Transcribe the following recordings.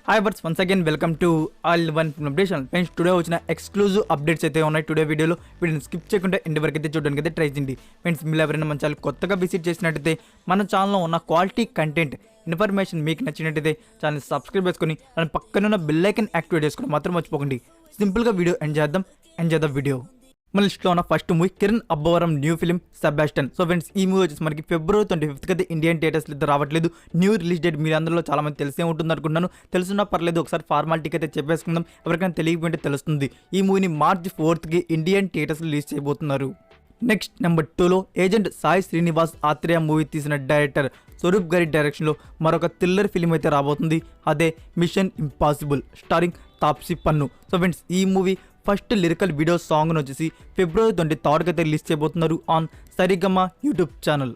Hi bros once again welcome to all one film updation. Friends today వచ్చిన exclusive updates అయితే ఉన్నాయి. Today వీడియోలో వీటిని స్కిప్ చేయకుండా ఎండ్ వరకు అయితే చూడడానికి అయితే ట్రై చేయండి. ఫ్రెండ్స్ మీరు ఎవరైనా మన ఛానల్ కొత్తగా విజిట్ చేసినట్టయితే మన ఛానల్లో ఉన్న క్వాలిటీ కంటెంట్ ఇన్ఫర్మేషన్ మీకు నచ్చినట్టయితే ఛానల్ సబ్స్క్రైబ్ చేసుకుని దాని పక్కన బెల్ ఐకాన్ యాక్టివేట్ చేసుకుని మాత్రం మర్చిపోకండి. సింపుల్గా వీడియో ఎంజాయ్ ద వీడియో. మన లిస్ట్లో ఉన్న first movie Kiran Abbavaram new film Sebastian. So friends ఈ మూవీ వచ్చేసి మనకి February 25th అయితే ఇండియన్ థియేటర్స్ అయితే రావట్లేదు. న్యూ రిలీజ్ డేట్ మీరు అందరిలో చాలా మంది తెలిసే ఉంటుంది అనుకుంటున్నాను. తెలుసున్నా పర్లేదు, ఒకసారి ఫార్మాలిటీకి అయితే చెప్పేసుకుందాం. ఎవరికైనా తెలియకపోతే తెలుస్తుంది. ఈ మూవీని March 4th Indian theatres release చేయబోతున్నారు. నెక్స్ట్ నెంబర్ 2లో ఏజెంట్ సాయి శ్రీనివాస్ ఆత్రేయ మూవీ తీసిన డైరెక్టర్ స్వరూప్ గారి డైరెక్షన్లో మరొక థ్రిల్లర్ ఫిలిం అయితే రాబోతుంది. అదే machine impossible starring Taapsee Pannu. So friends ఈ మూవీ ఫస్ట్ లిరికల్ వీడియో సాంగ్ను వచ్చేసి February 23rd అయితే రిలీజ్ చేయబోతున్నారు on Saregama YouTube channel.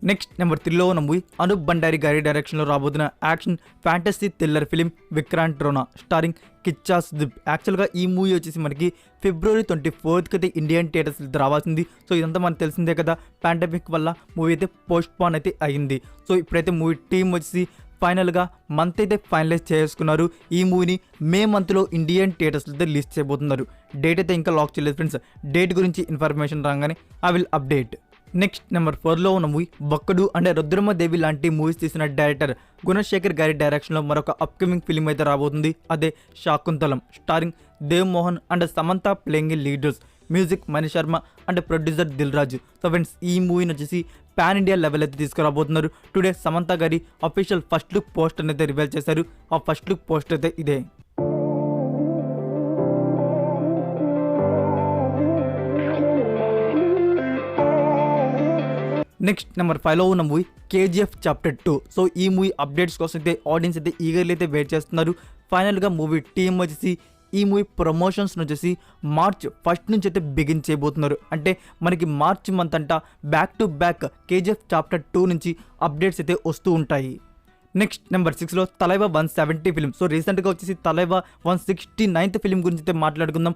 Next number 3లో ఉన్న మూవీ అనూప్ భండారి గారి డైరెక్షన్లో రాబోతున్న action fantasy thriller film Vikrant Rona starring Kichcha Sudeep. యాక్చువల్గా ఈ మూవీ వచ్చేసి మనకి February 24th అయితే ఇండియన్ థియేటర్స్ రావాల్సింది. సో ఇదంతా మనకు తెలిసిందే కదా, పాండమిక్ వల్ల మూవీ అయితే పోస్ట్ పోన్ అయితే అయింది. సో ఇప్పుడైతే మూవీ టీం వచ్చేసి ఫైనల్గా మంత్ అయితే ఫైనలైజ్ చేసుకున్నారు. ఈ మూవీని మే మంత్లో ఇండియన్ థియేటర్స్ అయితే రిలీజ్ చేయబోతున్నారు. డేట్ అయితే ఇంకా లాక్ చేయలేదు ఫ్రెండ్స్. డేట్ గురించి ఇన్ఫర్మేషన్ రాగానే I will update. Next number 4లో ఉన్న మూవీ బక్కడు అంటే రుద్రమదేవి లాంటి మూవీస్ తీసిన డైరెక్టర్ గుణశేఖర్ గారి డైరెక్షన్లో మరొక అప్కమింగ్ ఫిలిం అయితే రాబోతుంది. అదే Shaakuntalam starring Dev Mohan and Samantha playing leaders. Music Mani Sharma and producer Dil Raju. So friends ఈ మూవీని వచ్చేసి పాన్ ఇండియా లెవెల్ అయితే తీసుకురాబోతున్నారు. టుడే సమంత గారి అఫీషియల్ ఫస్ట్ లుక్ పోస్టర్ అయితే రివీల్ చేశారు. ఆ ఫస్ట్ లుక్ పోస్టర్ అయితే ఇదే. నెక్స్ట్ నెంబర్ 5లో ఉన్న మూవీ KGF Chapter 2. సో ఈ మూవీ అప్డేట్స్ కోసం అయితే ఆడియన్స్ అయితే ఈగర్లీ అయితే వెయిట్ చేస్తున్నారు. ఫైనల్గా మూవీ టీమ్ వచ్చేసి ఈ మూవీ ప్రమోషన్స్ వచ్చేసి March 1st నుంచి అయితే బిగిన్ చేయబోతున్నారు. అంటే మనకి మార్చ్ మంత్ అంతా back to back KGF Chapter 2 నుంచి అప్డేట్స్ అయితే వస్తూ ఉంటాయి. నెక్స్ట్ నెంబర్ 6లో తలైవా 170 ఫిలిం. సో రీసెంట్గా వచ్చేసి తలైవా 169th ఫిలిం గురించి అయితే మాట్లాడుకుందాం.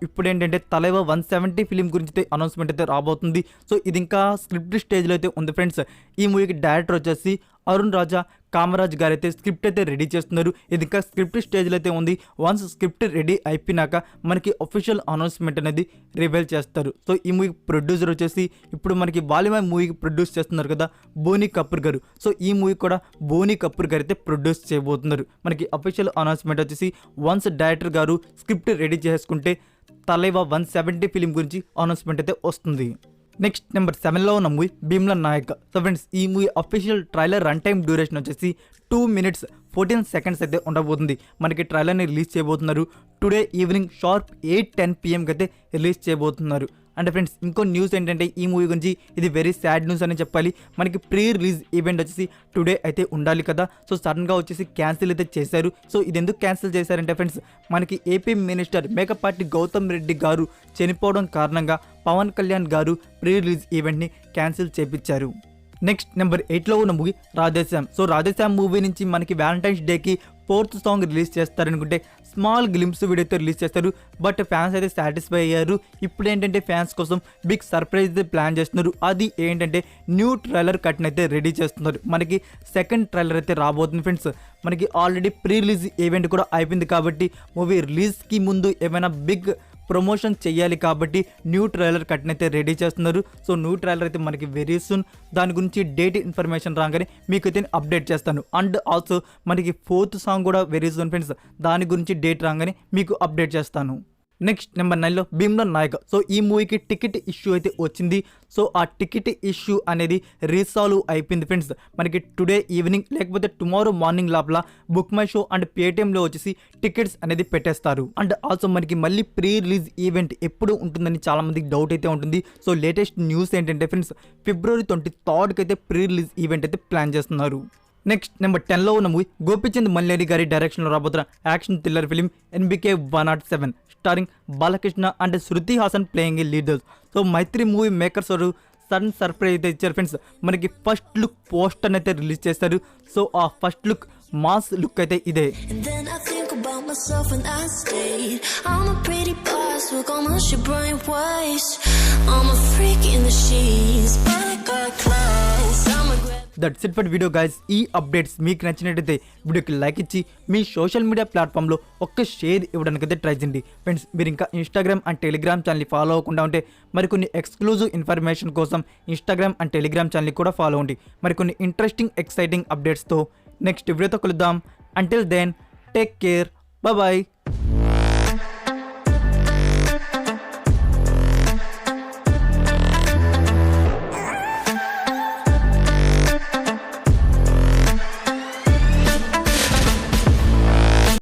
ఇప్పుడు ఏంటంటే తలైవా 170 ఫిలిం గురించి అయితే అనౌన్స్మెంట్ అయితే రాబోతుంది. సో ఇది ఇంకా స్క్రిప్ట్ స్టేజ్లో అయితే ఉంది ఫ్రెండ్స్. ఈ మూవీకి డైరెక్టర్ వచ్చేసి అరుణ్ రాజా కామరాజ్ గారు అయితే స్క్రిప్ట్ అయితే రెడీ చేస్తున్నారు. ఇది ఇంకా స్క్రిప్ట్ స్టేజ్లో అయితే ఉంది. వన్స్ స్క్రిప్ట్ రెడీ అయిపోయినాక మనకి అఫీషియల్ అనౌన్స్మెంట్ అనేది రివీల్ చేస్తారు. సో ఈ మూవీ ప్రొడ్యూసర్ వచ్చేసి ఇప్పుడు మనకి బాలీవుడ్ మూవీకి ప్రొడ్యూస్ చేస్తున్నారు కదా బోనీ కపూర్ గారు. సో ఈ మూవీ కూడా బోనీ కపూర్ గారు అయితే ప్రొడ్యూస్ చేయబోతున్నారు. మనకి అఫీషియల్ అనౌన్స్మెంట్ వచ్చేసి వన్స్ డైరెక్టర్ గారు స్క్రిప్ట్ రెడీ చేసుకుంటే తలైవా 170 ఫిలిం గురించి అనౌన్స్మెంట్ అయితే వస్తుంది. నెక్స్ట్ నెంబర్ 7లో ఉన్న movie Bheemla Nayak. So friends ఈ movie official trailer run time duration వచ్చేసి 2 minutes 14 seconds అయితే ఉండబోతుంది. మనకి ట్రైలర్ని రిలీజ్ చేయబోతున్నారు. టుడే ఈవినింగ్ షార్ప్ 8:10 PM అయితే రిలీజ్ చేయబోతున్నారు. అంటే ఫ్రెండ్స్ ఇంకో న్యూస్ ఏంటంటే ఈ మూవీ గురించి ఇది వెరీ సాడ్ న్యూస్ అని చెప్పాలి. మనకి ప్రీ రిలీజ్ ఈవెంట్ వచ్చేసి టుడే అయితే ఉండాలి కదా. సో సడన్గా వచ్చేసి క్యాన్సిల్ అయితే చేశారు. సో ఇది ఎందుకు క్యాన్సిల్ చేశారంటే ఫ్రెండ్స్ మనకి ఏపీ మినిస్టర్ మేకపాటి గౌతమ్ రెడ్డి గారు చనిపోవడం కారణంగా పవన్ కళ్యాణ్ గారు ప్రీ రిలీజ్ ఈవెంట్ని క్యాన్సిల్ చేపించారు. నెక్స్ట్ నెంబర్ 8లో ఉన్న movie Radhe Shyam. So Radhe Shyam movie నుంచి మనకి వ్యాలంటైన్స్ డేకి 4th సాంగ్ రిలీజ్ చేస్తారనుకుంటే స్మాల్ గ్లిమ్స్ వీడియో అయితే రిలీజ్ చేస్తారు. బట్ ఫ్యాన్స్ అయితే సాటిస్ఫై అయ్యారు. ఇప్పుడు ఏంటంటే ఫ్యాన్స్ కోసం బిగ్ సర్ప్రైజ్ అయితే ప్లాన్ చేస్తున్నారు. అది ఏంటంటే న్యూ ట్రైలర్ కట్ని అయితే రెడీ చేస్తున్నారు. మనకి సెకండ్ ట్రైలర్ అయితే రాబోతుంది ఫ్రెండ్స్. మనకి ఆల్రెడీ ప్రీ రిలీజ్ ఈవెంట్ కూడా అయిపోయింది కాబట్టి మూవీ రిలీజ్కి ముందు ఏమైనా బిగ్ ప్రమోషన్ చేయాలి కాబట్టి న్యూ ట్రైలర్ కట్ని అయితే రెడీ చేస్తున్నారు. సో న్యూ ట్రైలర్ అయితే మనకి వెరీ సూన్ దాని గురించి డేట్ ఇన్ఫర్మేషన్ రాగానే మీకు అయితే అప్డేట్ చేస్తాను. అండ్ ఆల్సో మనకి 4th సాంగ్ కూడా వెరీ సూన్ ఫ్రెండ్స్. దాని గురించి డేట్ రాగానే మీకు అప్డేట్ చేస్తాను. నెక్స్ట్ నెంబర్ 9లో భీమ్లా నాయక్. సో ఈ మూవీకి టికెట్ ఇష్యూ అయితే వచ్చింది. సో ఆ టికెట్ ఇష్యూ అనేది రీసాల్వ్ అయిపోయింది ఫ్రెండ్స్. మనకి టుడే ఈవినింగ్ లేకపోతే టుమారో మార్నింగ్ లోపల బుక్ మై షో అండ్ పేటిఎంలో వచ్చేసి టికెట్స్ అనేది పెట్టేస్తారు. అండ్ ఆల్సో మనకి మళ్ళీ ప్రీ రిలీజ్ ఈవెంట్ ఎప్పుడు ఉంటుందని చాలా మందికి డౌట్ అయితే ఉంటుంది. సో లేటెస్ట్ న్యూస్ ఏంటంటే ఫ్రెండ్స్ February 23rd అయితే ప్రీ రిలీజ్ ఈవెంట్ అయితే ప్లాన్ చేస్తున్నారు. నెక్స్ట్ నెంబర్ 10లో ఉన్న మూవీ గోపిచంద్ మల్లేరి గారి డైరెక్షన్లో రాబోతున్న action thriller film NBK 107 starring Balakrishna and Shruti Haasan playing leaders. So Mythri movie makers sudden surprise అయితే ఇచ్చారు ఫ్రెండ్స్. మనకి ఫస్ట్ లుక్ పోస్టర్ అయితే రిలీజ్ చేస్తారు. సో ఆ ఫస్ట్ లుక్ మాస్ లుక్ అయితే ఇదే. That's it for video guys. ఈ అప్డేట్స్ మీకు నచ్చినట్టయితే వీడియోకి లైక్ ఇచ్చి మీ సోషల్ మీడియా ప్లాట్ఫామ్లో ఒక్క షేర్ ఇవ్వడానికైతే ట్రై చేయండి. ఫ్రెండ్స్, మీరు ఇంకా ఇన్స్టాగ్రామ్ అండ్ టెలిగ్రామ్ ఛానల్ని ఫాలో అవ్వకుండా ఉంటే మరికొన్ని ఎక్స్క్లూజివ్ ఇన్ఫర్మేషన్ కోసం ఇన్స్టాగ్రామ్ అండ్ టెలిగ్రామ్ ఛానల్ని కూడా ఫాలో అవ్వండి. మరికొన్ని ఇంట్రెస్టింగ్ ఎక్సైటింగ్ అప్డేట్స్తో నెక్స్ట్ వీడియోతో కలుద్దాం. Until then take care, bye.